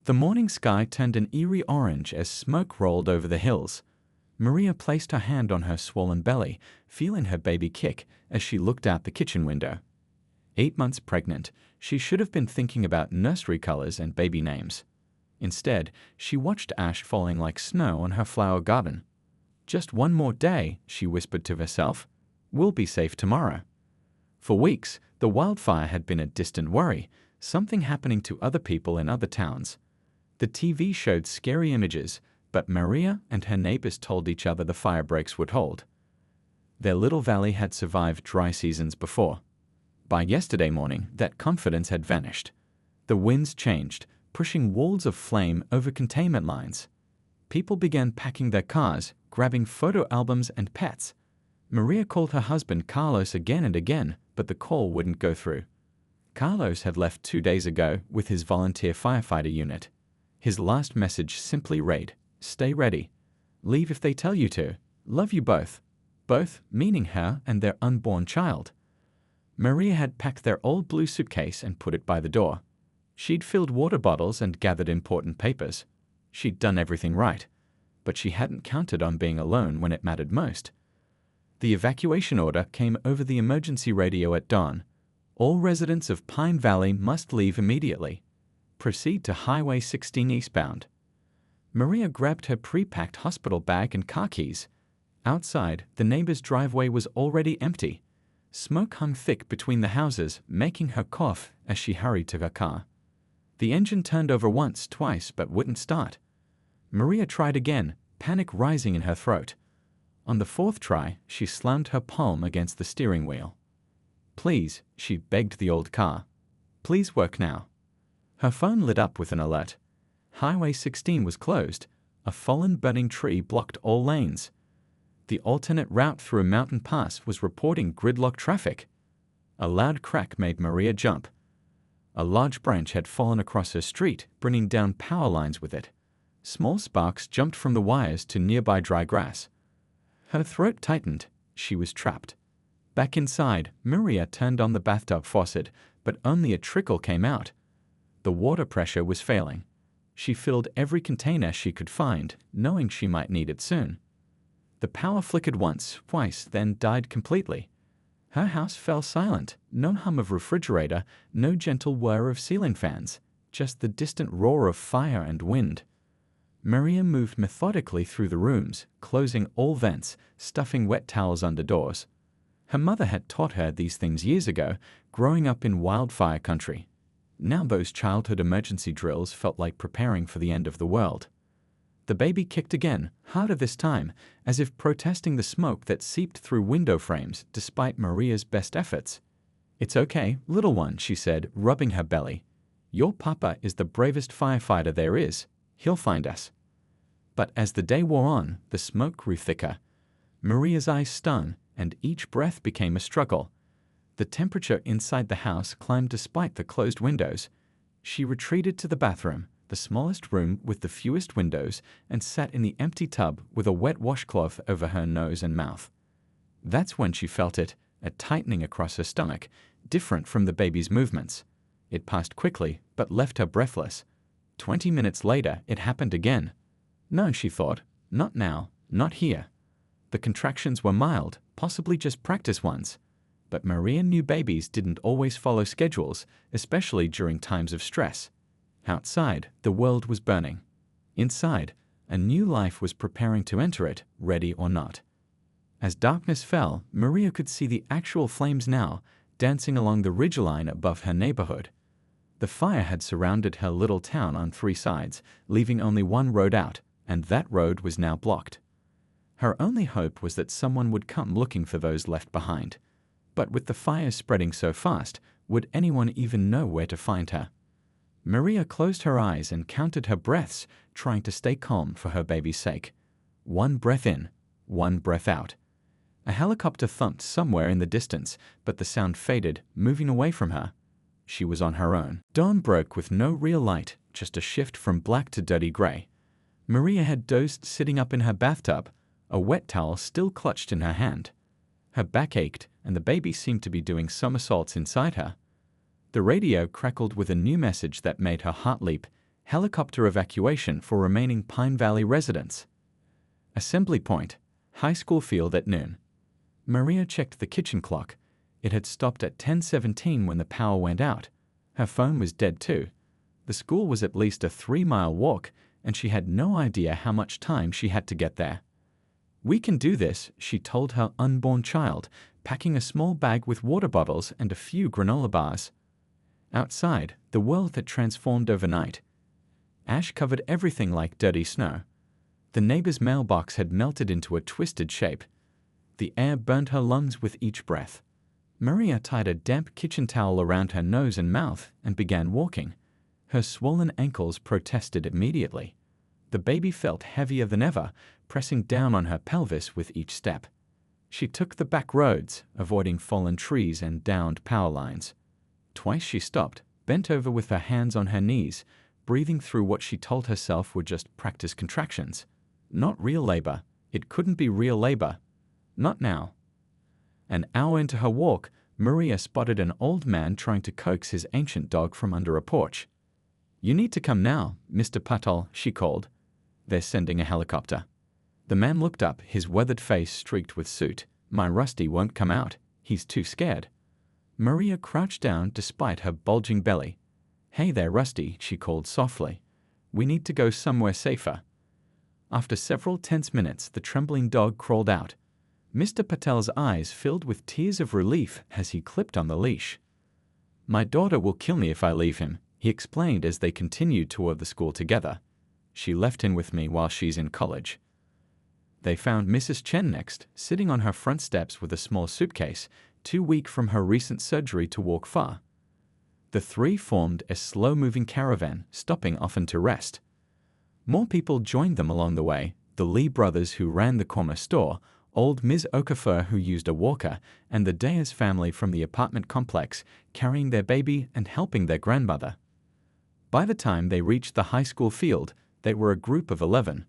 The morning sky turned an eerie orange as smoke rolled over the hills. Maria placed her hand on her swollen belly, feeling her baby kick as she looked out the kitchen window. 8 months pregnant, she should have been thinking about nursery colors and baby names. Instead, she watched ash falling like snow on her flower garden. Just one more day, she whispered to herself. We'll be safe tomorrow. For weeks, the wildfire had been a distant worry, something happening to other people in other towns. The TV showed scary images, but Maria and her neighbors told each other the fire breaks would hold. Their little valley had survived dry seasons before. By yesterday morning, that confidence had vanished. The winds changed, pushing walls of flame over containment lines. People began packing their cars, grabbing photo albums and pets. Maria called her husband Carlos again and again, but the call wouldn't go through. Carlos had left 2 days ago with his volunteer firefighter unit. His last message simply read, "Stay ready. Leave if they tell you to. Love you both." Both meaning her and their unborn child. Maria had packed their old blue suitcase and put it by the door. She'd filled water bottles and gathered important papers. She'd done everything right, but she hadn't counted on being alone when it mattered most. The evacuation order came over the emergency radio at dawn. All residents of Pine Valley must leave immediately. Proceed to Highway 16 eastbound. Maria grabbed her pre-packed hospital bag and car keys. Outside, the neighbor's driveway was already empty. Smoke hung thick between the houses, making her cough as she hurried to her car. The engine turned over once, twice, but wouldn't start. Maria tried again, panic rising in her throat. On the 4th try, she slammed her palm against the steering wheel. "Please," she begged the old car. "Please work now." Her phone lit up with an alert. Highway 16 was closed. A fallen burning tree blocked all lanes. The alternate route through a mountain pass was reporting gridlock traffic. A loud crack made Maria jump. A large branch had fallen across her street, bringing down power lines with it. Small sparks jumped from the wires to nearby dry grass. Her throat tightened. She was trapped. Back inside, Maria turned on the bathtub faucet, but only a trickle came out. The water pressure was failing. She filled every container she could find, knowing she might need it soon. The power flickered once, twice, then died completely. Her house fell silent. No hum of refrigerator, no gentle whir of ceiling fans, just the distant roar of fire and wind. Maria moved methodically through the rooms, closing all vents, stuffing wet towels under doors. Her mother had taught her these things years ago, growing up in wildfire country. Now those childhood emergency drills felt like preparing for the end of the world. The baby kicked again, harder this time, as if protesting the smoke that seeped through window frames despite Maria's best efforts. "It's okay, little one," she said, rubbing her belly. "Your papa is the bravest firefighter there is. He'll find us." But as the day wore on, the smoke grew thicker. Maria's eyes stung, and each breath became a struggle. The temperature inside the house climbed despite the closed windows. She retreated to the bathroom, the smallest room with the fewest windows, and sat in the empty tub with a wet washcloth over her nose and mouth. That's when she felt it, a tightening across her stomach, different from the baby's movements. It passed quickly, but left her breathless. 20 minutes later, it happened again. No, she thought, not now, not here. The contractions were mild, possibly just practice ones. But Maria knew babies didn't always follow schedules, especially during times of stress. Outside, the world was burning. Inside, a new life was preparing to enter it, ready or not. As darkness fell, Maria could see the actual flames now, dancing along the ridgeline above her neighborhood. The fire had surrounded her little town on 3 sides, leaving only one road out, and that road was now blocked. Her only hope was that someone would come looking for those left behind. But with the fire spreading so fast, would anyone even know where to find her? Maria closed her eyes and counted her breaths, trying to stay calm for her baby's sake. 1 breath in, 1 breath out. A helicopter thumped somewhere in the distance, but the sound faded, moving away from her. She was on her own. Dawn broke with no real light, just a shift from black to dirty gray. Maria had dozed sitting up in her bathtub, a wet towel still clutched in her hand. Her back ached, and the baby seemed to be doing somersaults inside her. The radio crackled with a new message that made her heart leap. Helicopter evacuation for remaining Pine Valley residents. Assembly point, high school field at noon. Maria checked the kitchen clock. It had stopped at 10:17 when the power went out. Her phone was dead too. The school was at least a 3-mile walk, and she had no idea how much time she had to get there. "We can do this," she told her unborn child, packing a small bag with water bottles and a few granola bars. Outside, the world had transformed overnight. Ash covered everything like dirty snow. The neighbor's mailbox had melted into a twisted shape. The air burned her lungs with each breath. Maria tied a damp kitchen towel around her nose and mouth and began walking. Her swollen ankles protested immediately. The baby felt heavier than ever, pressing down on her pelvis with each step. She took the back roads, avoiding fallen trees and downed power lines. Twice she stopped, bent over with her hands on her knees, breathing through what she told herself were just practice contractions. Not real labor. It couldn't be real labor. Not now. An hour into her walk, Maria spotted an old man trying to coax his ancient dog from under a porch. "You need to come now, Mr. Patel," she called. "They're sending a helicopter." The man looked up, his weathered face streaked with soot. "My Rusty won't come out. He's too scared." Maria crouched down despite her bulging belly. "Hey there, Rusty," she called softly. "We need to go somewhere safer." After several tense minutes, the trembling dog crawled out. Mr. Patel's eyes filled with tears of relief as he clipped on the leash. "My daughter will kill me if I leave him," he explained as they continued toward the school together. "She left him with me while she's in college." They found Mrs. Chen next, sitting on her front steps with a small suitcase, too weak from her recent surgery to walk far. The three formed a slow-moving caravan, stopping often to rest. More people joined them along the way: the Lee brothers who ran the corner store, old Ms. Okafor who used a walker, and the Deyers family from the apartment complex, carrying their baby and helping their grandmother. By the time they reached the high school field, they were a group of 11.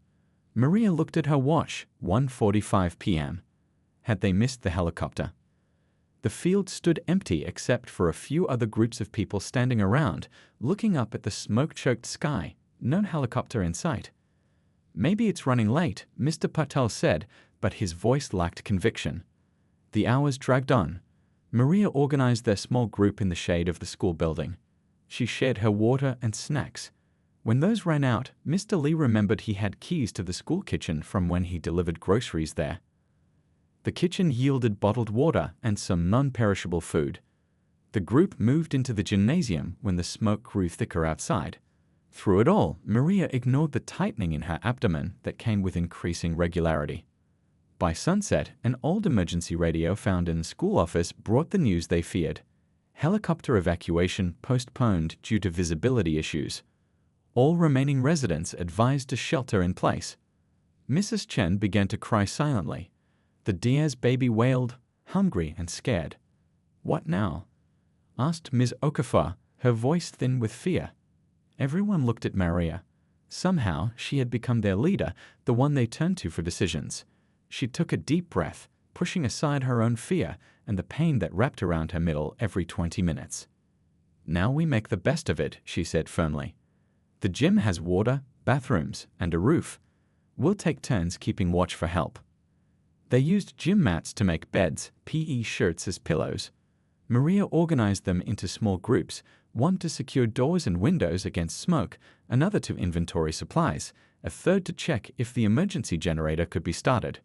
Maria looked at her watch, 1:45 p.m. Had they missed the helicopter? The field stood empty except for a few other groups of people standing around, looking up at the smoke-choked sky. No helicopter in sight. "Maybe it's running late," Mr. Patel said, but his voice lacked conviction. The hours dragged on. Maria organized their small group in the shade of the school building. She shared her water and snacks. When those ran out, Mr. Lee remembered he had keys to the school kitchen from when he delivered groceries there. The kitchen yielded bottled water and some non-perishable food. The group moved into the gymnasium when the smoke grew thicker outside. Through it all, Maria ignored the tightening in her abdomen that came with increasing regularity. By sunset, an old emergency radio found in the school office brought the news they feared. Helicopter evacuation postponed due to visibility issues. All remaining residents advised to shelter in place. Mrs. Chen began to cry silently. The Diaz baby wailed, hungry and scared. "What now?" asked Ms. Okafor, her voice thin with fear. Everyone looked at Maria. Somehow, she had become their leader, the one they turned to for decisions. She took a deep breath, pushing aside her own fear and the pain that wrapped around her middle every 20 minutes. "Now we make the best of it," she said firmly. "The gym has water, bathrooms, and a roof. We'll take turns keeping watch for help." They used gym mats to make beds, PE shirts as pillows. Maria organized them into small groups, one to secure doors and windows against smoke, another to inventory supplies, a third to check if the emergency generator could be started.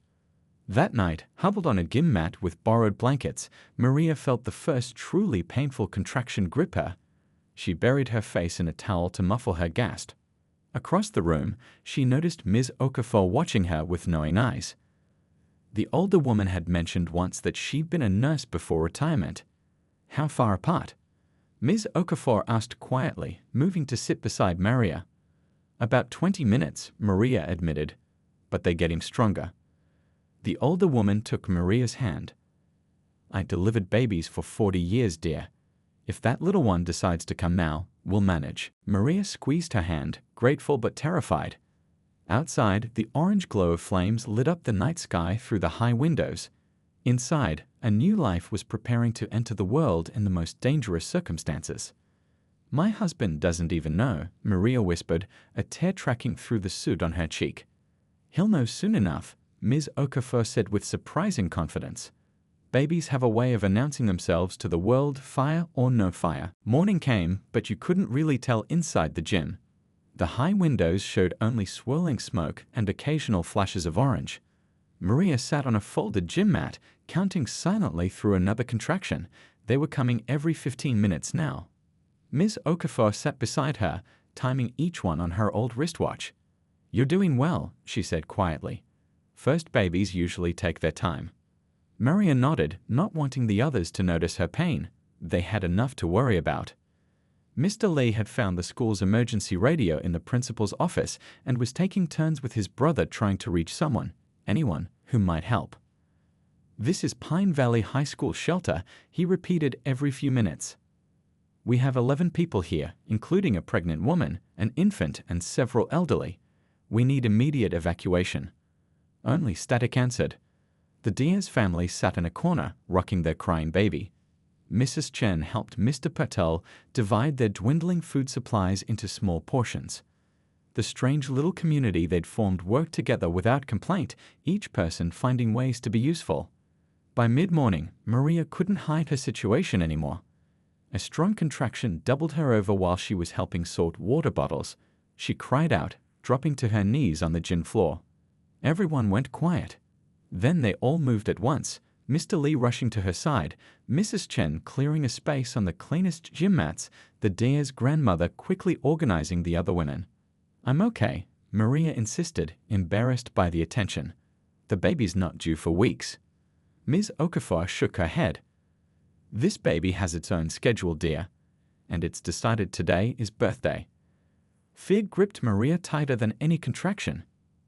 That night, huddled on a gym mat with borrowed blankets, Maria felt the first truly painful contraction grip her. She buried her face in a towel to muffle her gasp. Across the room, she noticed Ms. Okafor watching her with knowing eyes. The older woman had mentioned once that she'd been a nurse before retirement. How far apart? Ms. Okafor asked quietly, moving to sit beside Maria. "About 20 minutes," Maria admitted, "but they get him stronger." The older woman took Maria's hand. "I delivered babies for 40 years, dear. If that little one decides to come now, we'll manage." Maria squeezed her hand, grateful but terrified. Outside, the orange glow of flames lit up the night sky through the high windows. Inside, a new life was preparing to enter the world in the most dangerous circumstances. My husband doesn't even know, Maria whispered, a tear tracking through the soot on her cheek. He'll know soon enough, Ms. Okafor said with surprising confidence. Babies have a way of announcing themselves to the world, fire or no fire. Morning came, but you couldn't really tell inside the gym. The high windows showed only swirling smoke and occasional flashes of orange. Maria sat on a folded gym mat, counting silently through another contraction. They were coming every 15 minutes now. Ms. Okafor sat beside her, timing each one on her old wristwatch. You're doing well, she said quietly. First babies usually take their time. Maria nodded, not wanting the others to notice her pain. They had enough to worry about. Mr. Lee had found the school's emergency radio in the principal's office and was taking turns with his brother trying to reach someone, anyone, who might help. This is Pine Valley High School shelter, he repeated every few minutes. We have 11 people here, including a pregnant woman, an infant, and several elderly. We need immediate evacuation. Only Static answered. The Diaz family sat in a corner, rocking their crying baby. Mrs. Chen helped Mr. Patel divide their dwindling food supplies into small portions. The strange little community they'd formed worked together without complaint, each person finding ways to be useful. By mid-morning, Maria couldn't hide her situation anymore. A strong contraction doubled her over while she was helping sort water bottles. She cried out, dropping to her knees on the gym floor. Everyone went quiet. Then they all moved at once, Mr. Lee rushing to her side, Mrs. Chen clearing a space on the cleanest gym mats, the Diaz grandmother quickly organizing the other women. I'm okay, Maria insisted, embarrassed by the attention. The baby's not due for weeks. Ms. Okafor shook her head. This baby has its own schedule, dear, and it's decided today is birthday. Fear gripped Maria tighter than any contraction.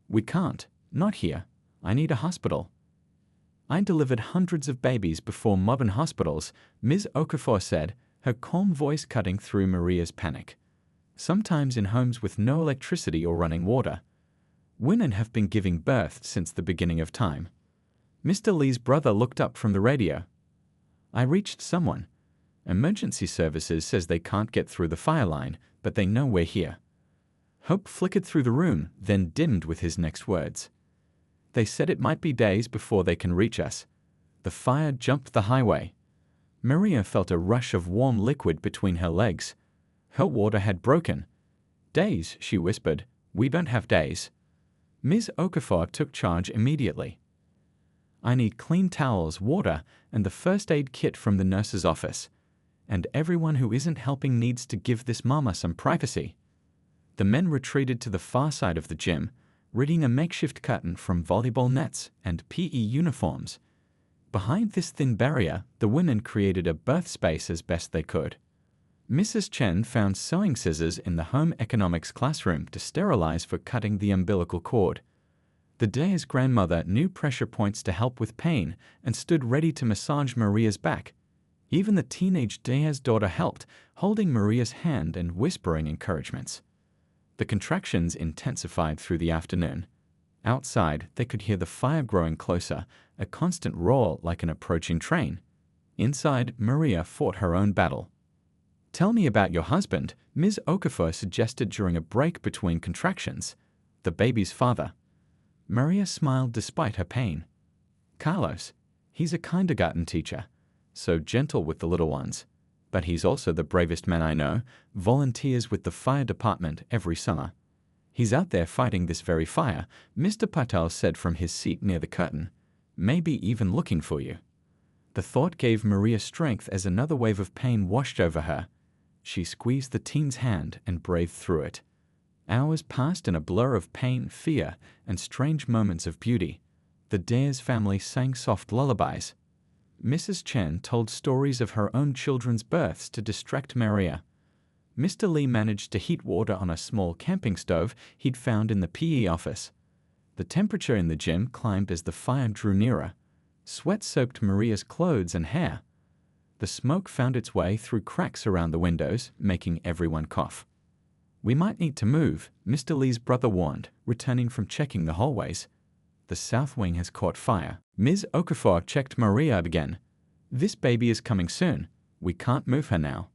We can't, not here. I need a hospital. I delivered hundreds of babies before modern hospitals, Ms. Okafor said, her calm voice cutting through Maria's panic. Sometimes in homes with no electricity or running water. Women have been giving birth since the beginning of time. Mr. Lee's brother looked up from the radio. I reached someone. Emergency services says they can't get through the fire line, but they know we're here. Hope flickered through the room, then dimmed with his next words. They said it might be days before they can reach us. The fire jumped the highway. Maria felt a rush of warm liquid between her legs. Her water had broken. Days, she whispered. We don't have days. Ms. Okafor took charge immediately. I need clean towels, water, and the first aid kit from the nurse's office. And everyone who isn't helping needs to give this mama some privacy. The men retreated to the far side of the gym, ridding a makeshift curtain from volleyball nets and PE uniforms. Behind this thin barrier, the women created a birth space as best they could. Mrs. Chen found sewing scissors in the home economics classroom to sterilize for cutting the umbilical cord. The Diaz grandmother knew pressure points to help with pain and stood ready to massage Maria's back. Even the teenage Diaz daughter helped, holding Maria's hand and whispering encouragements. The contractions intensified through the afternoon. Outside, they could hear the fire growing closer, a constant roar like an approaching train. Inside, Maria fought her own battle. Tell me about your husband, Ms. Okafor suggested during a break between contractions. The baby's father. Maria smiled despite her pain. Carlos. He's a kindergarten teacher, so gentle with the little ones. But he's also the bravest man I know, volunteers with the fire department every summer. He's out there fighting this very fire, Mr. Patel said from his seat near the curtain. Maybe even looking for you. The thought gave Maria strength as another wave of pain washed over her. She squeezed the teen's hand and braved through it. Hours passed in a blur of pain, fear, and strange moments of beauty. The Diaz family sang soft lullabies. Mrs. Chen told stories of her own children's births to distract Maria. Mr. Lee managed to heat water on a small camping stove he'd found in the PE office. The temperature in the gym climbed as the fire drew nearer. Sweat soaked Maria's clothes and hair. The smoke found its way through cracks around the windows, making everyone cough. We might need to move, Mr. Lee's brother warned, returning from checking the hallways. The south wing has caught fire. Ms. Okafor checked Maria again. This baby is coming soon. We can't move her now.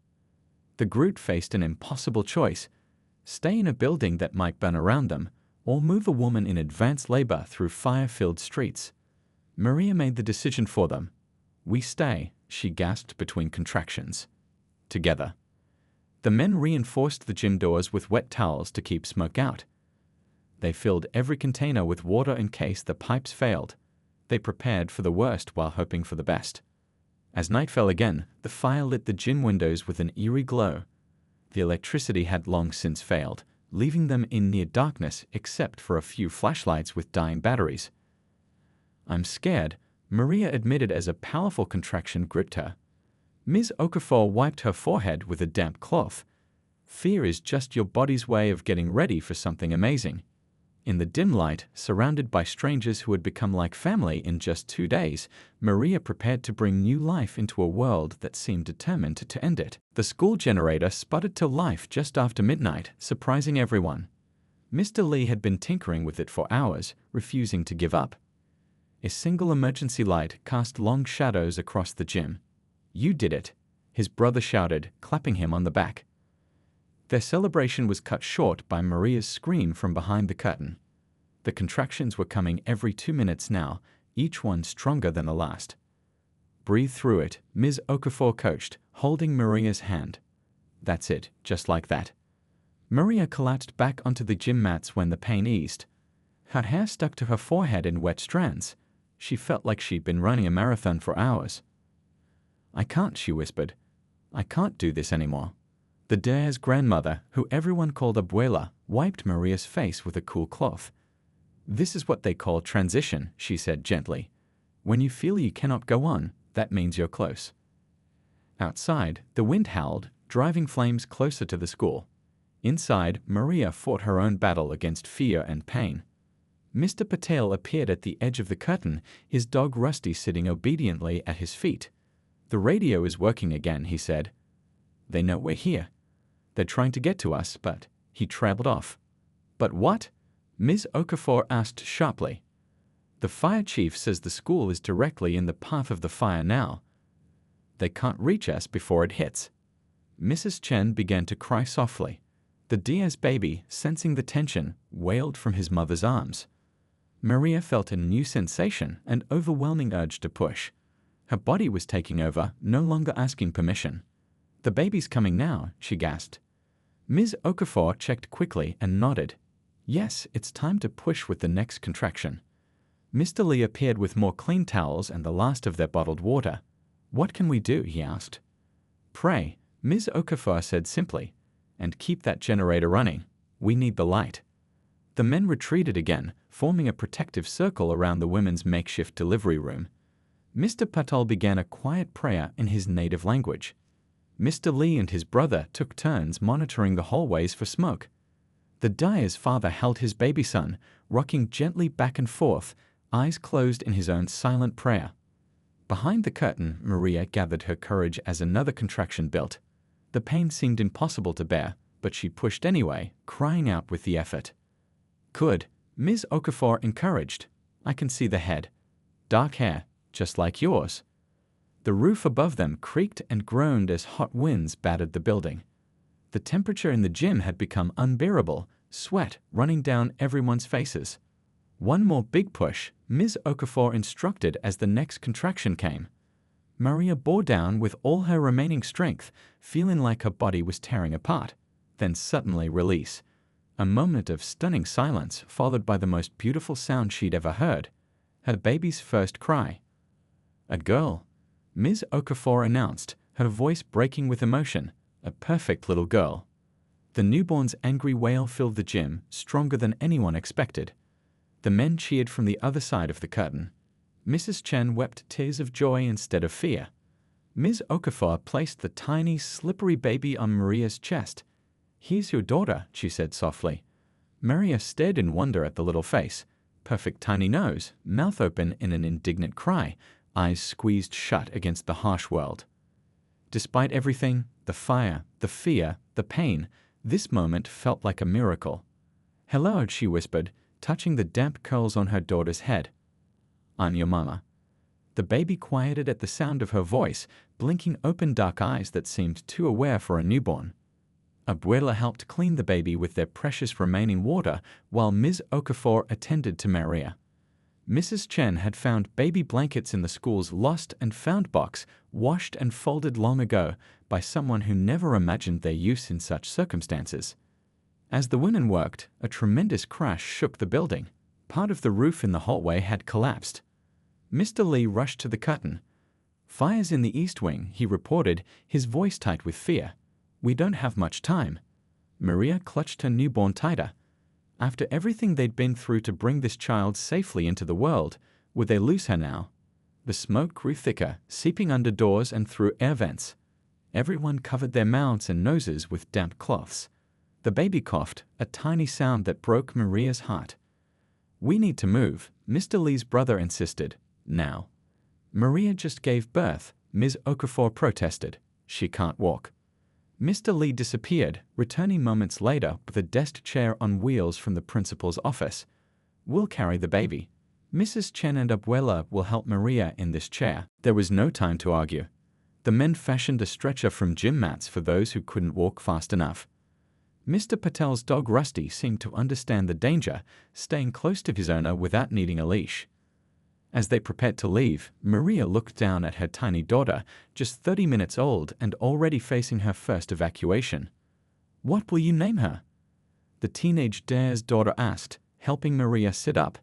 The group faced an impossible choice: stay in a building that might burn around them, or move a woman in advanced labor through fire-filled streets. Maria made the decision for them. "We stay," she gasped between contractions. Together. The men reinforced the gym doors with wet towels to keep smoke out. They filled every container with water in case the pipes failed. They prepared for the worst while hoping for the best. As night fell again, the fire lit the gym windows with an eerie glow. The electricity had long since failed, leaving them in near darkness except for a few flashlights with dying batteries. "I'm scared," Maria admitted as a powerful contraction gripped her. Ms. Okafor wiped her forehead with a damp cloth. "Fear is just your body's way of getting ready for something amazing." In the dim light, surrounded by strangers who had become like family in just 2 days, Maria prepared to bring new life into a world that seemed determined to end it. The school generator sputtered to life just after midnight, surprising everyone. Mr. Lee had been tinkering with it for hours, refusing to give up. A single emergency light cast long shadows across the gym. "You did it," his brother shouted, clapping him on the back. Their celebration was cut short by Maria's scream from behind the curtain. The contractions were coming every 2 minutes now, each one stronger than the last. "Breathe through it," Ms. Okafor coached, holding Maria's hand. "That's it, just like that." Maria collapsed back onto the gym mats when the pain eased. Her hair stuck to her forehead in wet strands. She felt like she'd been running a marathon for hours. "I can't," she whispered. "I can't do this anymore." The Dare's grandmother, who everyone called Abuela, wiped Maria's face with a cool cloth. "This is what they call transition," she said gently. "When you feel you cannot go on, that means you're close." Outside, the wind howled, driving flames closer to the school. Inside, Maria fought her own battle against fear and pain. Mr. Patel appeared at the edge of the curtain, his dog Rusty sitting obediently at his feet. "The radio is working again," he said. "They know we're here. They're trying to get to us, but..." He trailed off. "But what?" Ms. Okafor asked sharply. "The fire chief says the school is directly in the path of the fire now. They can't reach us before it hits." Mrs. Chen began to cry softly. The Diaz baby, sensing the tension, wailed from his mother's arms. Maria felt a new sensation, an overwhelming urge to push. Her body was taking over, no longer asking permission. "The baby's coming now," she gasped. Ms. Okafor checked quickly and nodded. "Yes, it's time to push with the next contraction." Mr. Lee appeared with more clean towels and the last of their bottled water. "What can we do?" he asked. "Pray," Ms. Okafor said simply, "and keep that generator running. We need the light." The men retreated again, forming a protective circle around the women's makeshift delivery room. Mr. Patel began a quiet prayer in his native language. Mr. Lee and his brother took turns monitoring the hallways for smoke. The Dyer's father held his baby son, rocking gently back and forth, eyes closed in his own silent prayer. Behind the curtain, Maria gathered her courage as another contraction built. The pain seemed impossible to bear, but she pushed anyway, crying out with the effort. "Good," Ms. Okafor encouraged. "I can see the head. Dark hair, just like yours." The roof above them creaked and groaned as hot winds battered the building. The temperature in the gym had become unbearable, sweat running down everyone's faces. "One more big push," Ms. Okafor instructed as the next contraction came. Maria bore down with all her remaining strength, feeling like her body was tearing apart, then suddenly release. A moment of stunning silence followed by the most beautiful sound she'd ever heard, her baby's first cry. "A girl," Ms. Okafor announced, her voice breaking with emotion. "A perfect little girl." The newborn's angry wail filled the gym, stronger than anyone expected. The men cheered from the other side of the curtain. Mrs. Chen wept tears of joy instead of fear. Ms. Okafor placed the tiny, slippery baby on Maria's chest. "Here's your daughter," she said softly. Maria stared in wonder at the little face. Perfect tiny nose, mouth open in an indignant cry, eyes squeezed shut against the harsh world. Despite everything, the fire, the fear, the pain, this moment felt like a miracle. "Hello," she whispered, touching the damp curls on her daughter's head. "I'm your mama." The baby quieted at the sound of her voice, blinking open dark eyes that seemed too aware for a newborn. Abuela helped clean the baby with their precious remaining water while Ms. Okafor attended to Maria. Mrs. Chen had found baby blankets in the school's lost and found box, washed and folded long ago by someone who never imagined their use in such circumstances. As the women worked, a tremendous crash shook the building. Part of the roof in the hallway had collapsed. Mr. Lee rushed to the curtain. "Fire's in the east wing," he reported, his voice tight with fear. "We don't have much time." Maria clutched her newborn tighter. After everything they'd been through to bring this child safely into the world, would they lose her now? The smoke grew thicker, seeping under doors and through air vents. Everyone covered their mouths and noses with damp cloths. The baby coughed, a tiny sound that broke Maria's heart. "We need to move," Mr. Lee's brother insisted. "Now." "Maria just gave birth," Ms. Okafor protested. "She can't walk." Mr. Lee disappeared, returning moments later with a desk chair on wheels from the principal's office. "We'll carry the baby. Mrs. Chen and Abuela will help Maria in this chair." There was no time to argue. The men fashioned a stretcher from gym mats for those who couldn't walk fast enough. Mr. Patel's dog Rusty seemed to understand the danger, staying close to his owner without needing a leash. As they prepared to leave, Maria looked down at her tiny daughter, just 30 minutes old and already facing her first evacuation. "What will you name her?" the teenage Dare's daughter asked, helping Maria sit up.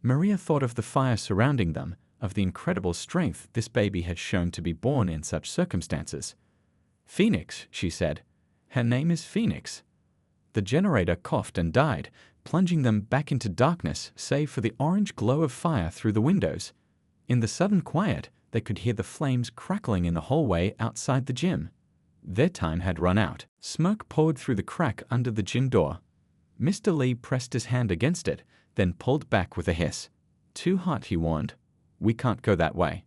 Maria thought of the fire surrounding them, of the incredible strength this baby had shown to be born in such circumstances. "Phoenix," she said. "Her name is Phoenix." The generator coughed and died, plunging them back into darkness save for the orange glow of fire through the windows. In the sudden quiet, they could hear the flames crackling in the hallway outside the gym. Their time had run out. Smoke poured through the crack under the gym door. Mr. Lee pressed his hand against it, then pulled back with a hiss. "Too hot," he warned. "We can't go that way."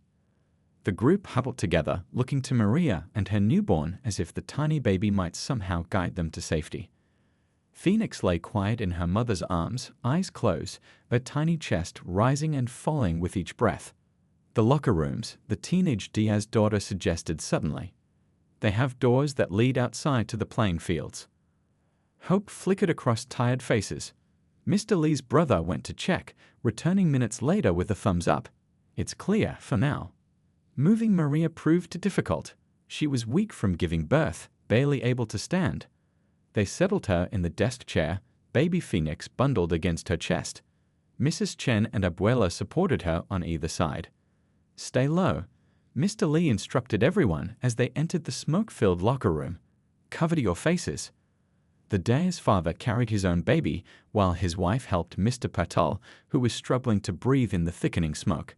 The group huddled together, looking to Maria and her newborn as if the tiny baby might somehow guide them to safety. Phoenix lay quiet in her mother's arms, eyes closed, her tiny chest rising and falling with each breath. "The locker rooms," the teenage Diaz daughter suggested suddenly. "They have doors that lead outside to the playing fields." Hope flickered across tired faces. Mr. Lee's brother went to check, returning minutes later with a thumbs up. "It's clear for now." Moving Maria proved difficult. She was weak from giving birth, barely able to stand. They settled her in the desk chair, baby Phoenix bundled against her chest. Mrs. Chen and Abuela supported her on either side. "Stay low," Mr. Lee instructed everyone as they entered the smoke-filled locker room. "Cover your faces." The Dare's father carried his own baby, while his wife helped Mr. Patel, who was struggling to breathe in the thickening smoke.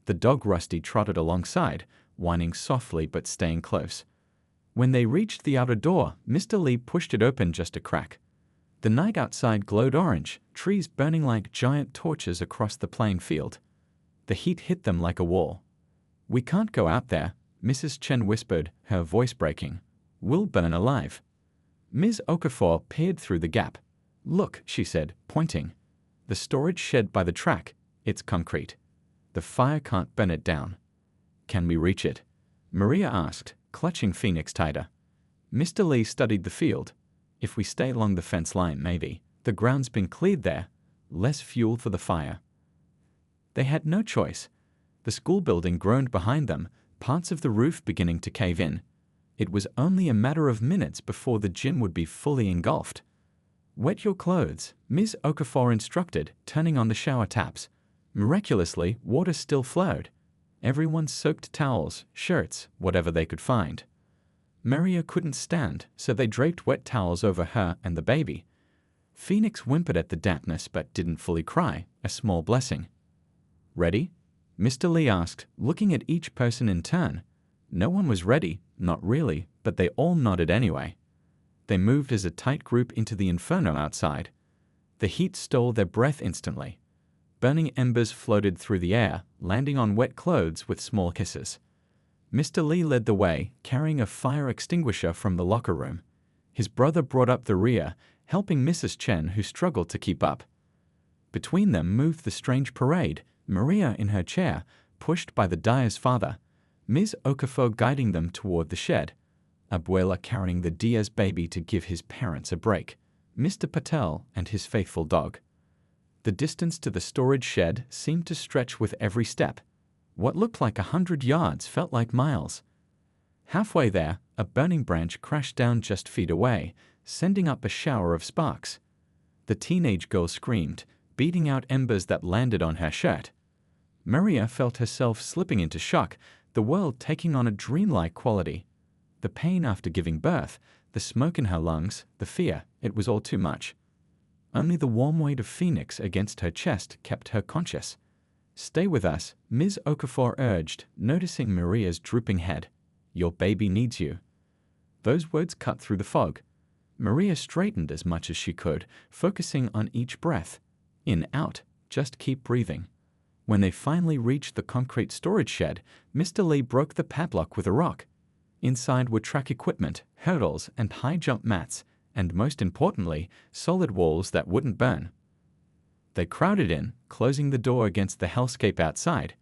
The dog Rusty trotted alongside, whining softly but staying close. When they reached the outer door, Mr. Lee pushed it open just a crack. The night outside glowed orange, trees burning like giant torches across the playing field. The heat hit them like a wall. "We can't go out there," Mrs. Chen whispered, her voice breaking. "We'll burn alive." Ms. Okafor peered through the gap. "Look," she said, pointing. "The storage shed by the track. It's concrete. The fire can't burn it down." "Can we reach it?" Maria asked, clutching Phoenix tighter. Mr. Lee studied the field. "If we stay along the fence line, maybe. The ground's been cleared there. Less fuel for the fire." They had no choice. The school building groaned behind them, parts of the roof beginning to cave in. It was only a matter of minutes before the gym would be fully engulfed. "Wet your clothes," Ms. Okafor instructed, turning on the shower taps. Miraculously, water still flowed. Everyone soaked towels, shirts, whatever they could find. Maria couldn't stand, so they draped wet towels over her and the baby. Phoenix whimpered at the dampness but didn't fully cry, a small blessing. "Ready?" Mr. Lee asked, looking at each person in turn. No one was ready, not really, but they all nodded anyway. They moved as a tight group into the inferno outside. The heat stole their breath instantly. Burning embers floated through the air, landing on wet clothes with small hisses. Mr. Lee led the way, carrying a fire extinguisher from the locker room. His brother brought up the rear, helping Mrs. Chen, who struggled to keep up. Between them moved the strange parade, Maria in her chair, pushed by the dyer's father, Ms. Okafor guiding them toward the shed, Abuela carrying the Diaz baby to give his parents a break, Mr. Patel and his faithful dog. The distance to the storage shed seemed to stretch with every step. What looked like 100 yards felt like miles. Halfway there, a burning branch crashed down just feet away, sending up a shower of sparks. The teenage girl screamed, beating out embers that landed on her shirt. Maria felt herself slipping into shock, the world taking on a dreamlike quality. The pain after giving birth, the smoke in her lungs, the fear, it was all too much. Only the warm weight of Phoenix against her chest kept her conscious. "Stay with us," Ms. Okafor urged, noticing Maria's drooping head. "Your baby needs you." Those words cut through the fog. Maria straightened as much as she could, focusing on each breath. In, out, just keep breathing. When they finally reached the concrete storage shed, Mr. Lee broke the padlock with a rock. Inside were track equipment, hurdles, and high jump mats, and most importantly, solid walls that wouldn't burn. They crowded in, closing the door against the hellscape outside.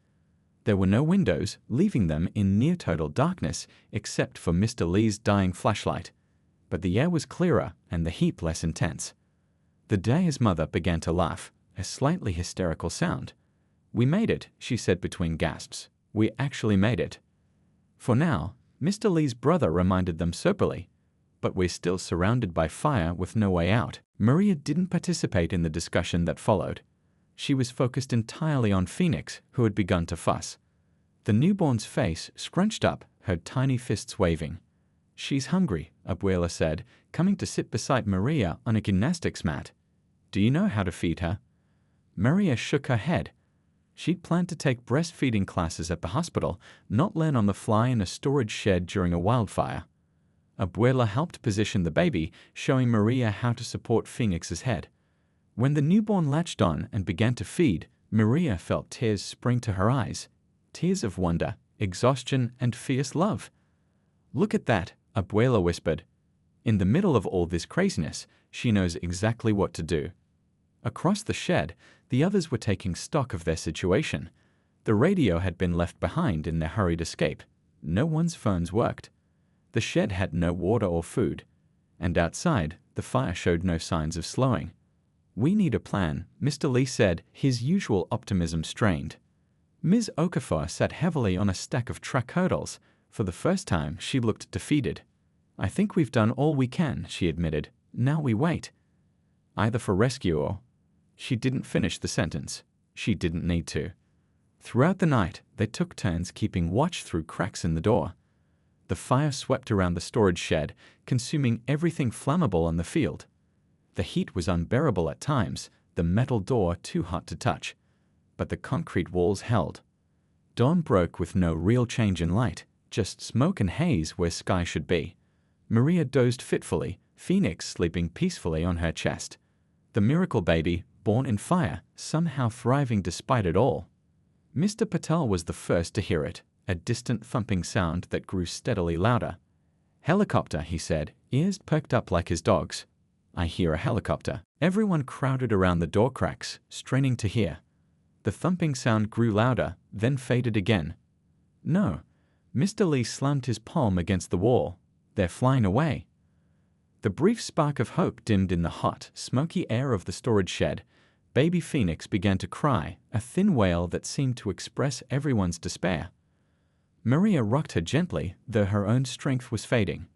There were no windows, leaving them in near-total darkness except for Mr. Lee's dying flashlight. But the air was clearer and the heat less intense. The dyer's mother began to laugh, a slightly hysterical sound. "We made it," she said between gasps. "We actually made it." For now, Mr. Lee's brother reminded them soberly, "But we're still surrounded by fire with no way out." Maria didn't participate in the discussion that followed. She was focused entirely on Phoenix, who had begun to fuss. The newborn's face scrunched up, her tiny fists waving. "She's hungry," Abuela said, coming to sit beside Maria on a gymnastics mat. "Do you know how to feed her?" Maria shook her head. She'd planned to take breastfeeding classes at the hospital, not learn on the fly in a storage shed during a wildfire. Abuela helped position the baby, showing Maria how to support Phoenix's head. When the newborn latched on and began to feed, Maria felt tears spring to her eyes. Tears of wonder, exhaustion, and fierce love. "Look at that," Abuela whispered. In the middle of all this craziness, she knows exactly what to do. Across the shed, the others were taking stock of their situation. The radio had been left behind in their hurried escape. No one's phones worked. The shed had no water or food. And outside, the fire showed no signs of slowing. "We need a plan," Mr. Lee said, his usual optimism strained. Ms. Okafor sat heavily on a stack of truck hurdles. For the first time, she looked defeated. "I think we've done all we can," she admitted. "Now we wait. Either for rescue or—" She didn't finish the sentence. She didn't need to. Throughout the night, they took turns keeping watch through cracks in the door. The fire swept around the storage shed, consuming everything flammable on the field. The heat was unbearable at times, the metal door too hot to touch. But the concrete walls held. Dawn broke with no real change in light, just smoke and haze where sky should be. Maria dozed fitfully, Phoenix sleeping peacefully on her chest. The miracle baby, born in fire, somehow thriving despite it all. Mr. Patel was the first to hear it, a distant thumping sound that grew steadily louder. "Helicopter," he said, ears perked up like his dog's. "I hear a helicopter." Everyone crowded around the door cracks, straining to hear. The thumping sound grew louder, then faded again. "No." Mr. Lee slammed his palm against the wall. "They're flying away." The brief spark of hope dimmed in the hot, smoky air of the storage shed. Baby Phoenix began to cry, a thin wail that seemed to express everyone's despair. Maria rocked her gently, though her own strength was fading.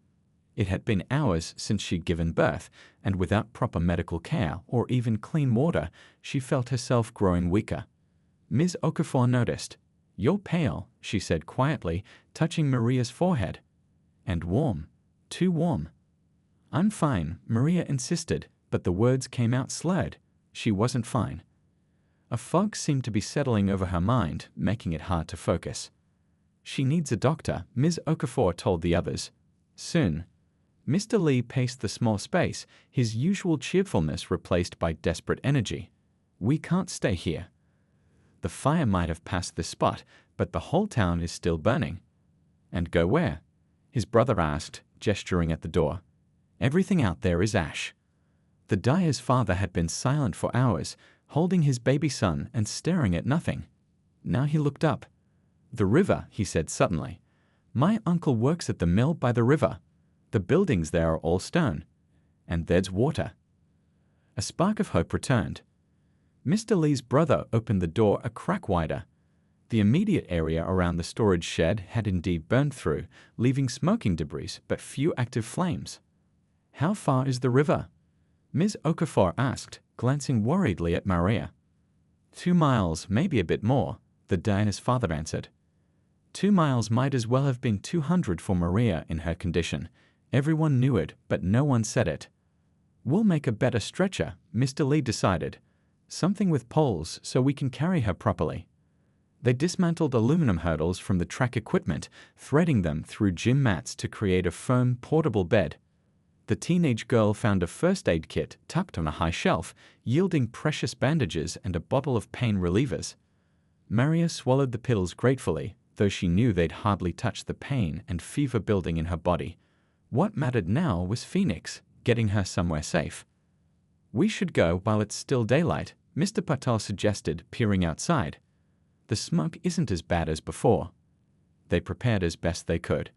It had been hours since she'd given birth, and without proper medical care or even clean water, she felt herself growing weaker. Ms. Okafor noticed. "You're pale," she said quietly, touching Maria's forehead. "And warm. Too warm." "I'm fine," Maria insisted, but the words came out slurred. She wasn't fine. A fog seemed to be settling over her mind, making it hard to focus. "She needs a doctor," Ms. Okafor told the others. "Soon." Mr. Lee paced the small space, his usual cheerfulness replaced by desperate energy. "We can't stay here. The fire might have passed this spot, but the whole town is still burning." "And go where?" his brother asked, gesturing at the door. "Everything out there is ash." The dyer's father had been silent for hours, holding his baby son and staring at nothing. Now he looked up. "The river," he said suddenly. "My uncle works at the mill by the river. The buildings there are all stone. And there's water." A spark of hope returned. Mr. Lee's brother opened the door a crack wider. The immediate area around the storage shed had indeed burned through, leaving smoking debris but few active flames. "How far is the river?" Ms. Okafor asked, glancing worriedly at Maria. 2 miles, maybe a bit more, the Diana's father answered. 2 miles might as well have been 200 for Maria in her condition. Everyone knew it, but no one said it. "We'll make a better stretcher," Mr. Lee decided. "Something with poles so we can carry her properly." They dismantled aluminum hurdles from the track equipment, threading them through gym mats to create a foam portable bed. The teenage girl found a first aid kit tucked on a high shelf, yielding precious bandages and a bottle of pain relievers. Maria swallowed the pills gratefully, though she knew they'd hardly touch the pain and fever building in her body. What mattered now was Phoenix, getting her somewhere safe. "We should go while it's still daylight," Mr. Patel suggested, peering outside. "The smoke isn't as bad as before." They prepared as best they could.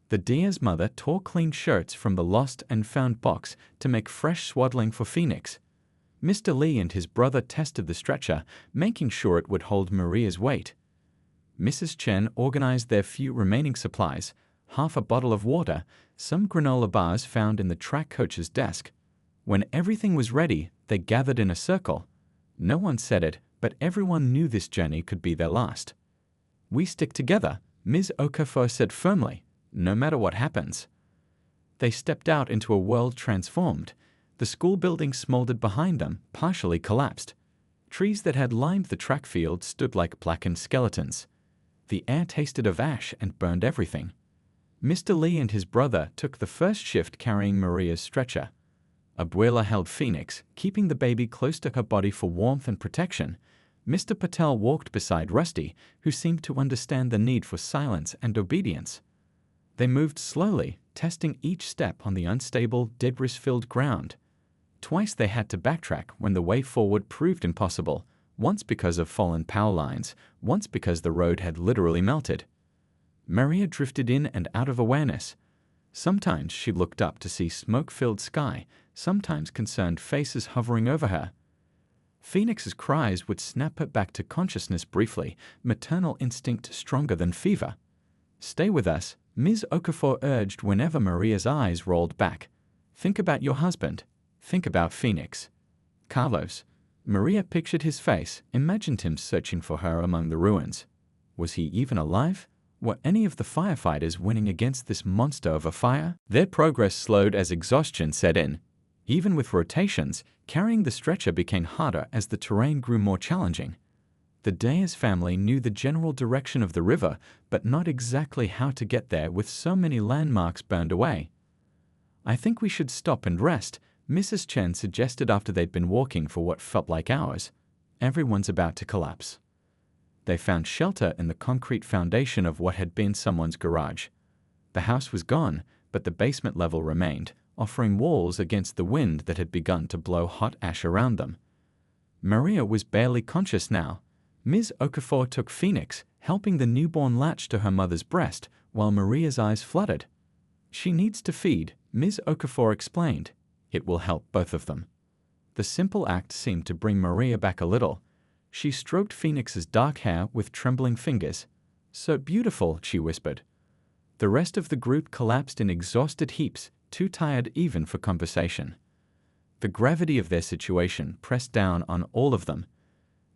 The Diaz mother tore clean shirts from the lost and found box to make fresh swaddling for Phoenix. Mr. Lee and his brother tested the stretcher, making sure it would hold Maria's weight. Mrs. Chen organized their few remaining supplies, half a bottle of water, some granola bars found in the track coach's desk. When everything was ready, they gathered in a circle. No one said it, but everyone knew this journey could be their last. "We stick together," Ms. Okafor said firmly, "no matter what happens." They stepped out into a world transformed. The school building smoldered behind them, partially collapsed. Trees that had lined the track field stood like blackened skeletons. The air tasted of ash and burned everything. Mr. Lee and his brother took the first shift carrying Maria's stretcher. Abuela held Phoenix, keeping the baby close to her body for warmth and protection. Mr. Patel walked beside Rusty, who seemed to understand the need for silence and obedience. They moved slowly, testing each step on the unstable, debris-filled ground. Twice they had to backtrack when the way forward proved impossible, once because of fallen power lines, once because the road had literally melted. Maria drifted in and out of awareness. Sometimes she looked up to see smoke-filled sky, sometimes concerned faces hovering over her. Phoenix's cries would snap her back to consciousness briefly, maternal instinct stronger than fever. "Stay with us," Ms. Okafor urged whenever Maria's eyes rolled back. "Think about your husband. Think about Phoenix." Carlos. Maria pictured his face, imagined him searching for her among the ruins. Was he even alive? Were any of the firefighters winning against this monster of a fire? Their progress slowed as exhaustion set in. Even with rotations, carrying the stretcher became harder as the terrain grew more challenging. The Diaz family knew the general direction of the river, but not exactly how to get there with so many landmarks burned away. "I think we should stop and rest," Mrs. Chen suggested after they'd been walking for what felt like hours. "Everyone's about to collapse." They found shelter in the concrete foundation of what had been someone's garage. The house was gone, but the basement level remained, offering walls against the wind that had begun to blow hot ash around them. Maria was barely conscious now. Ms. Okafor took Phoenix, helping the newborn latch to her mother's breast, while Maria's eyes fluttered. "She needs to feed," Ms. Okafor explained. "It will help both of them." The simple act seemed to bring Maria back a little. She stroked Phoenix's dark hair with trembling fingers. "So beautiful," she whispered. The rest of the group collapsed in exhausted heaps, too tired even for conversation. The gravity of their situation pressed down on all of them.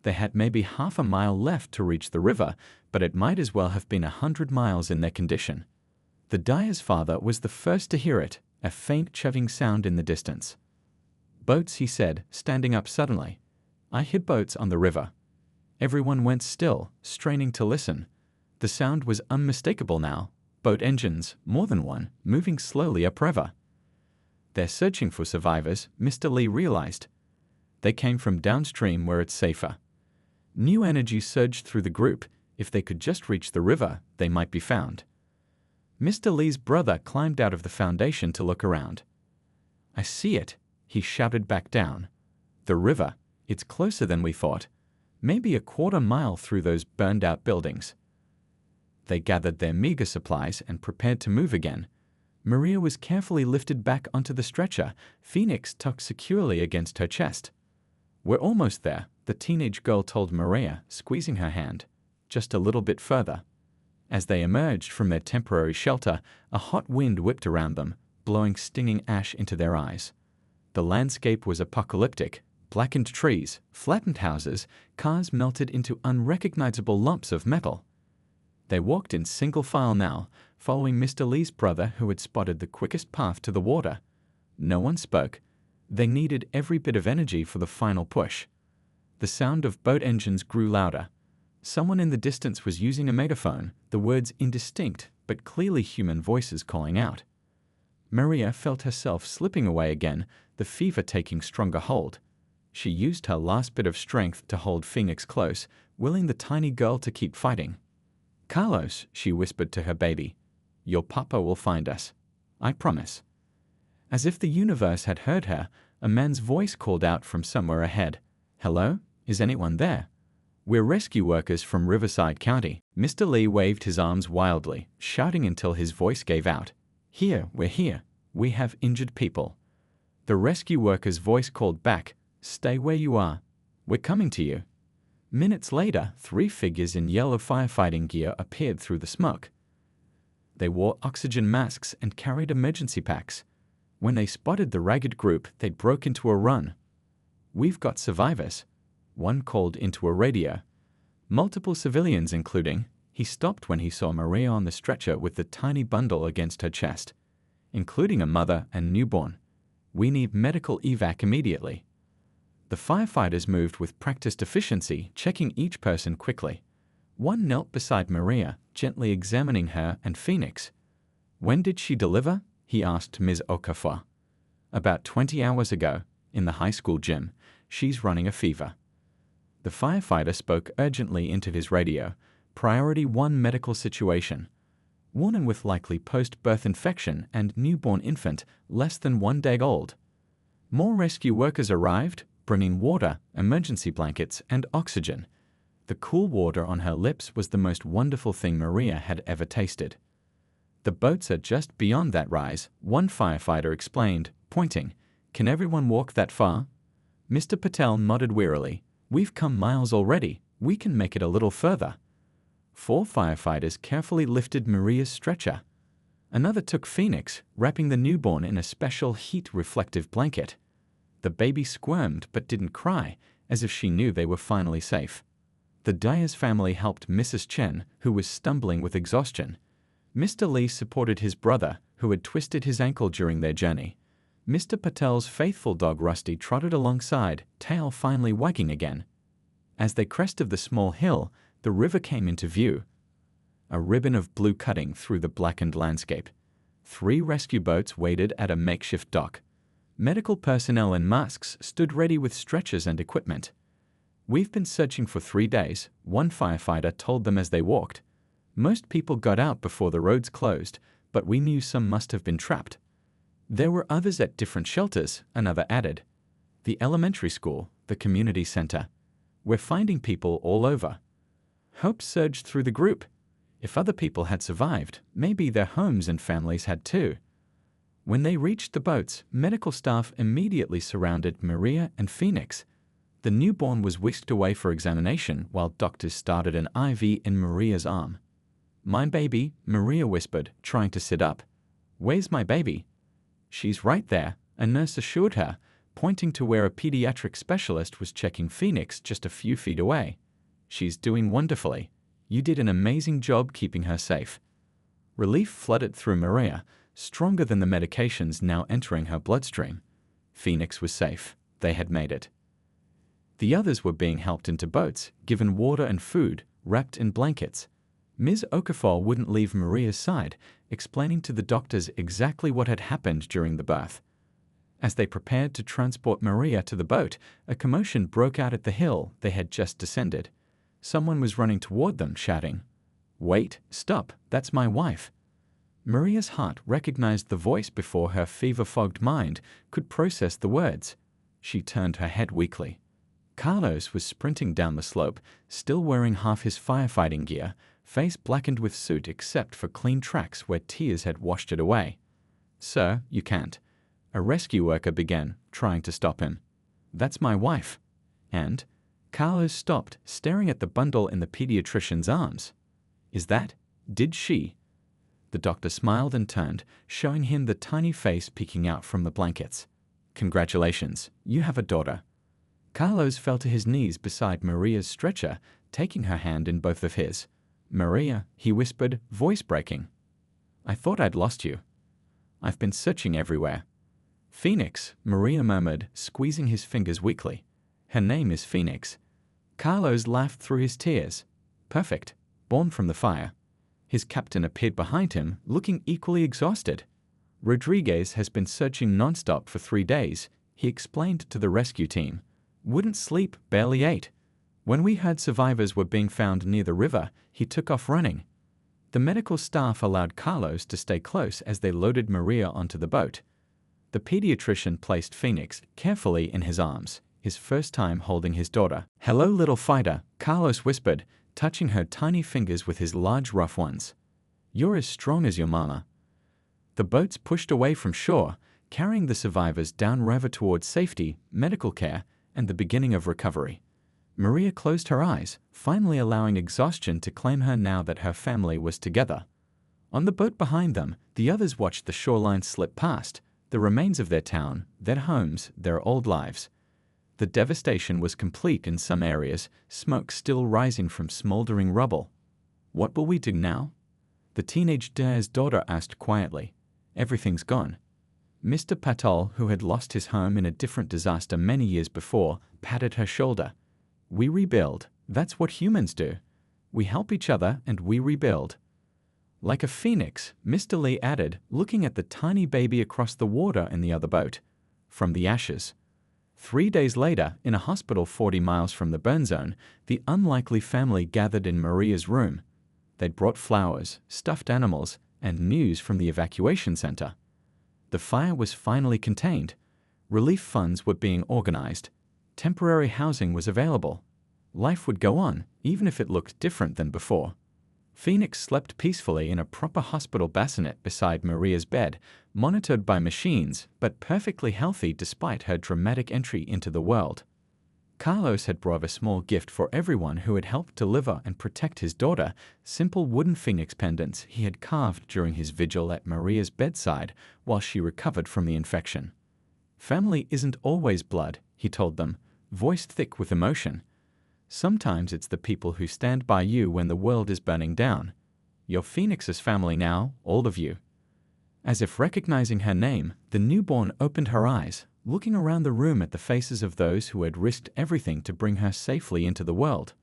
They had maybe half a mile left to reach the river, but it might as well have been 100 miles in their condition. The Diaz father was the first to hear it, a faint chugging sound in the distance. "Boats," he said, standing up suddenly. "I hear boats on the river." Everyone went still, straining to listen. The sound was unmistakable now. Boat engines, more than one, moving slowly upriver. "They're searching for survivors," Mr. Lee realized. "They came from downstream where it's safer." New energy surged through the group. If they could just reach the river, they might be found. Mr. Lee's brother climbed out of the foundation to look around. "I see it," he shouted back down. "The river. It's closer than we thought. Maybe a quarter mile through those burned-out buildings." They gathered their meager supplies and prepared to move again. Maria was carefully lifted back onto the stretcher, Phoenix tucked securely against her chest. "We're almost there," the teenage girl told Maria, squeezing her hand. "Just a little bit further." As they emerged from their temporary shelter, a hot wind whipped around them, blowing stinging ash into their eyes. The landscape was apocalyptic. Blackened trees, flattened houses, cars melted into unrecognizable lumps of metal. They walked in single file now, following Mr. Lee's brother who had spotted the quickest path to the water. No one spoke. They needed every bit of energy for the final push. The sound of boat engines grew louder. Someone in the distance was using a megaphone, the words indistinct but clearly human voices calling out. Maria felt herself slipping away again, the fever taking stronger hold. She used her last bit of strength to hold Phoenix close, willing the tiny girl to keep fighting. "Carlos," she whispered to her baby, "your papa will find us. I promise." As if the universe had heard her, a man's voice called out from somewhere ahead. "Hello? Is anyone there?" "We're rescue workers from Riverside County." Mr. Lee waved his arms wildly, shouting until his voice gave out. "Here, we're here. We have injured people." The rescue worker's voice called back, "Stay where you are. We're coming to you." Minutes later, 3 figures in yellow firefighting gear appeared through the smoke. They wore oxygen masks and carried emergency packs. When they spotted the ragged group, they broke into a run. "We've got survivors," one called into a radio. Multiple civilians, including. He stopped when he saw Maria on the stretcher with the tiny bundle against her chest. "Including a mother and newborn. We need medical evac immediately." The firefighters moved with practiced efficiency, checking each person quickly. One knelt beside Maria, gently examining her and Phoenix. "When did she deliver?" he asked Ms. Okafor. "About 20 hours ago, in the high school gym. She's running a fever." The firefighter spoke urgently into his radio. "Priority 1 medical situation. Woman with likely post-birth infection and newborn infant less than 1 day old." More rescue workers arrived, bringing water, emergency blankets, and oxygen. The cool water on her lips was the most wonderful thing Maria had ever tasted. "The boats are just beyond that rise," one firefighter explained, pointing. "Can everyone walk that far?" Mr. Patel nodded wearily. "We've come miles already. We can make it a little further." 4 firefighters carefully lifted Maria's stretcher. Another took Phoenix, wrapping the newborn in a special heat-reflective blanket. The baby squirmed but didn't cry, as if she knew they were finally safe. The Dyer's family helped Mrs. Chen, who was stumbling with exhaustion. Mr. Lee supported his brother, who had twisted his ankle during their journey. Mr. Patel's faithful dog Rusty trotted alongside, tail finally wagging again. As they crested the small hill, the river came into view. A ribbon of blue cutting through the blackened landscape. 3 rescue boats waited at a makeshift dock. Medical personnel in masks stood ready with stretchers and equipment. "We've been searching for 3 days," one firefighter told them as they walked. "Most people got out before the roads closed, but we knew some must have been trapped." "There were others at different shelters," another added. "The elementary school, the community center. We're finding people all over." Hope surged through the group. If other people had survived, maybe their homes and families had too. When they reached the boats, medical staff immediately surrounded Maria and Phoenix. The newborn was whisked away for examination while doctors started an IV in Maria's arm. "My baby," Maria whispered, trying to sit up. "Where's my baby?" "She's right there," a nurse assured her, pointing to where a pediatric specialist was checking Phoenix just a few feet away. "She's doing wonderfully. You did an amazing job keeping her safe." Relief flooded through Maria, stronger than the medications now entering her bloodstream. Phoenix was safe. They had made it. The others were being helped into boats, given water and food, wrapped in blankets. Ms. Okafor wouldn't leave Maria's side, explaining to the doctors exactly what had happened during the birth. As they prepared to transport Maria to the boat, a commotion broke out at the hill they had just descended. Someone was running toward them, shouting, "Wait, stop, that's my wife." Maria's heart recognized the voice before her fever-fogged mind could process the words. She turned her head weakly. Carlos was sprinting down the slope, still wearing half his firefighting gear, face blackened with soot except for clean tracks where tears had washed it away. "Sir, you can't." A rescue worker began, trying to stop him. "That's my wife." And Carlos stopped, staring at the bundle in the pediatrician's arms. Did she? The doctor smiled and turned, showing him the tiny face peeking out from the blankets. "Congratulations, you have a daughter." Carlos fell to his knees beside Maria's stretcher, taking her hand in both of his. "Maria," he whispered, voice breaking. "I thought I'd lost you. I've been searching everywhere." "Phoenix," Maria murmured, squeezing his fingers weakly. "Her name is Phoenix." Carlos laughed through his tears. "Perfect. Born from the fire." His captain appeared behind him, looking equally exhausted. "Rodriguez has been searching nonstop for 3 days," he explained to the rescue team. "Wouldn't sleep, barely ate. When we heard survivors were being found near the river, he took off running." The medical staff allowed Carlos to stay close as they loaded Maria onto the boat. The pediatrician placed Phoenix carefully in his arms, his first time holding his daughter. "Hello, little fighter," Carlos whispered, touching her tiny fingers with his large rough ones. "You're as strong as your mama." The boats pushed away from shore, carrying the survivors downriver towards safety, medical care, and the beginning of recovery. Maria closed her eyes, finally allowing exhaustion to claim her now that her family was together. On the boat behind them, the others watched the shoreline slip past, the remains of their town, their homes, their old lives. The devastation was complete in some areas, smoke still rising from smoldering rubble. "What will we do now?" the teenage Dare's daughter asked quietly. "Everything's gone." Mr. Patel, who had lost his home in a different disaster many years before, patted her shoulder. "We rebuild. That's what humans do. We help each other and we rebuild." "Like a phoenix," Mr. Lee added, looking at the tiny baby across the water in the other boat. "From the ashes." 3 days later, in a hospital 40 miles from the burn zone, the unlikely family gathered in Maria's room. They'd brought flowers, stuffed animals, and news from the evacuation center. The fire was finally contained. Relief funds were being organized. Temporary housing was available. Life would go on, even if it looked different than before. Phoenix slept peacefully in a proper hospital bassinet beside Maria's bed, monitored by machines, but perfectly healthy despite her dramatic entry into the world. Carlos had brought a small gift for everyone who had helped deliver and protect his daughter, simple wooden phoenix pendants he had carved during his vigil at Maria's bedside while she recovered from the infection. "Family isn't always blood," he told them, voice thick with emotion. "Sometimes it's the people who stand by you when the world is burning down. You're Phoenix's family now, all of you." As if recognizing her name, the newborn opened her eyes, looking around the room at the faces of those who had risked everything to bring her safely into the world.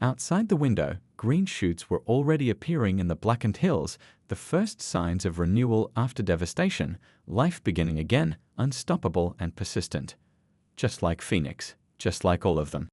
Outside the window, green shoots were already appearing in the blackened hills, the first signs of renewal after devastation, life beginning again, unstoppable and persistent. Just like Phoenix, just like all of them.